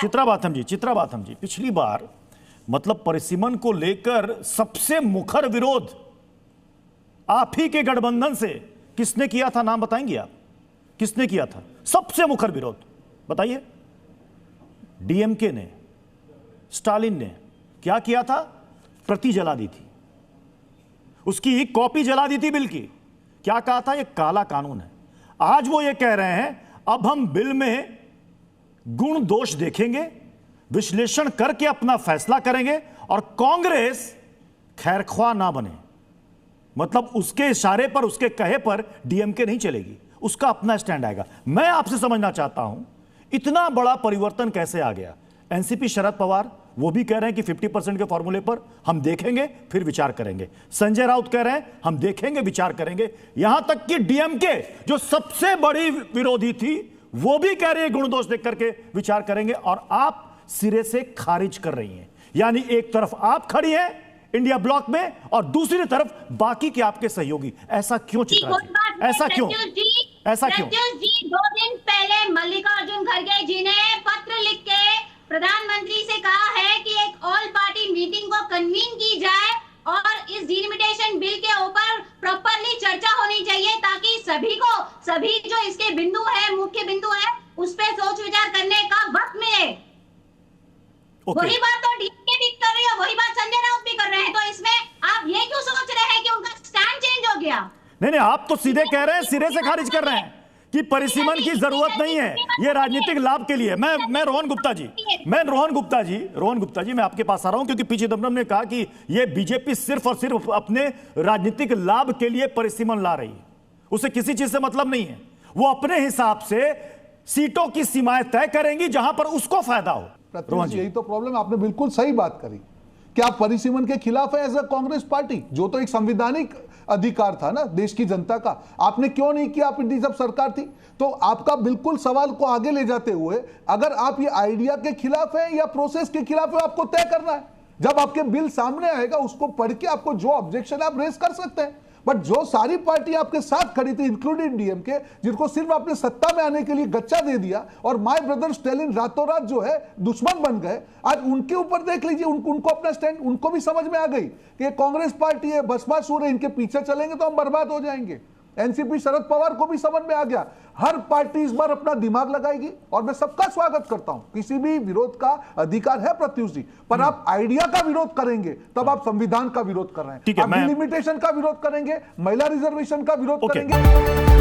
चित्रा बाथम जी, पिछली बार मतलब परिसीमन को लेकर सबसे मुखर विरोध आप ही के गठबंधन से किसने किया था? नाम बताएंगे आप, किसने किया था सबसे मुखर विरोध? बताइए। डीएमके ने, स्टालिन ने क्या किया था? प्रति जला दी थी, उसकी कॉपी जला दी थी बिल की। क्या कहा था? यह काला कानून है। आज वो ये कह रहे हैं अब हम बिल में गुण दोष देखेंगे, विश्लेषण करके अपना फैसला करेंगे और कांग्रेस खैरख्वाह ना बने। मतलब उसके इशारे पर, उसके कहे पर डीएमके नहीं चलेगी, उसका अपना स्टैंड आएगा। मैं आपसे समझना चाहता हूं इतना बड़ा परिवर्तन कैसे आ गया? एनसीपी शरद पवार वो भी कह रहे हैं कि 50% के फॉर्मूले पर हम देखेंगे फिर विचार करेंगे। संजय राउत कह रहे हैं हम देखेंगे विचार करेंगे। यहां तक कि डीएमके जो सबसे बड़ी विरोधी थी वो भी कह रही है गुण दोष देख करके विचार करेंगे, और आप सिरे से खारिज कर रही हैं। यानी एक तरफ आप खड़ी हैं इंडिया ब्लॉक में और दूसरी तरफ बाकी के आपके सहयोगी। ऐसा क्यों चित्रा जी? ऐसा क्यों? ऐसा क्यों? 2 दिन पहले मल्लिकार्जुन खड़गे जी ने पत्र लिख के प्रधानमंत्री से कहा है कि एक ऑल पार्टी मीटिंग को कन्वीन की जाए और इस डिलिमिटेशन बिल के ऊपर प्रॉपरली चर्चा होनी चाहिए ताकि सभी जो इसके बिंदु है, मुख्य बिंदु है, उस पे सोच विचार करने का वक्त मिले। वही बात तो डीएमके भी कर रही है, वही बात संजय राउत भी कर रहे हैं। तो इसमें आप ये क्यों सोच रहे हैं कि उनका स्टैंड चेंज हो गया? नहीं, आप तो सीधे कह रहे हैं, सिरे से खारिज कर रहे हैं कि परिसीमन की जरूरत नहीं है, ये राजनीतिक लाभ के लिए। मैं रोहन गुप्ता जी मैं आपके पास आ रहा हूं क्योंकि पी चिदंबरम ने कहा कि ये बीजेपी सिर्फ और सिर्फ अपने राजनीतिक लाभ के लिए परिसीमन ला रही है, उसे किसी चीज से मतलब नहीं है। वो अपने हिसाब से सीटों की सीमाएं तय करेंगी जहां पर उसको फायदा हो। रोहन जी, यही तो प्रॉब्लम, आपने बिल्कुल सही बात करी। क्या आप परिसीमन के खिलाफ है एज अ कांग्रेस पार्टी? जो तो एक संवैधानिक अधिकार था ना देश की जनता का, आपने क्यों नहीं किया? अपनी जब सरकार थी तो आपका बिल्कुल सवाल को आगे ले जाते हुए अगर आप ये आइडिया के खिलाफ है या प्रोसेस के खिलाफ है आपको तय करना है। जब आपके बिल सामने आएगा उसको पढ़ के आपको जो ऑब्जेक्शन आप रेज कर सकते हैं। बट जो सारी पार्टी आपके साथ खड़ी थी इंक्लूडिंग डीएमके, जिनको सिर्फ आपने सत्ता में आने के लिए गच्चा दे दिया और माय ब्रदर स्टालिन रातों रात जो है दुश्मन बन गए, आज उनके ऊपर देख लीजिए, उनको अपना स्टैंड, उनको भी समझ में आ गई कि कांग्रेस पार्टी है, बसपा सूर है, इनके पीछे चलेंगे तो हम बर्बाद हो जाएंगे। एनसीपी शरद पवार को भी समझ में आ गया, हर पार्टी इस बार अपना दिमाग लगाएगी और मैं सबका स्वागत करता हूं। किसी भी विरोध का अधिकार है प्रत्युष जी, पर आप आइडिया का विरोध करेंगे तब आप संविधान का विरोध कर रहे हैं। आप डिलिमिटेशन का विरोध करेंगे, महिला रिजर्वेशन का विरोध करेंगे।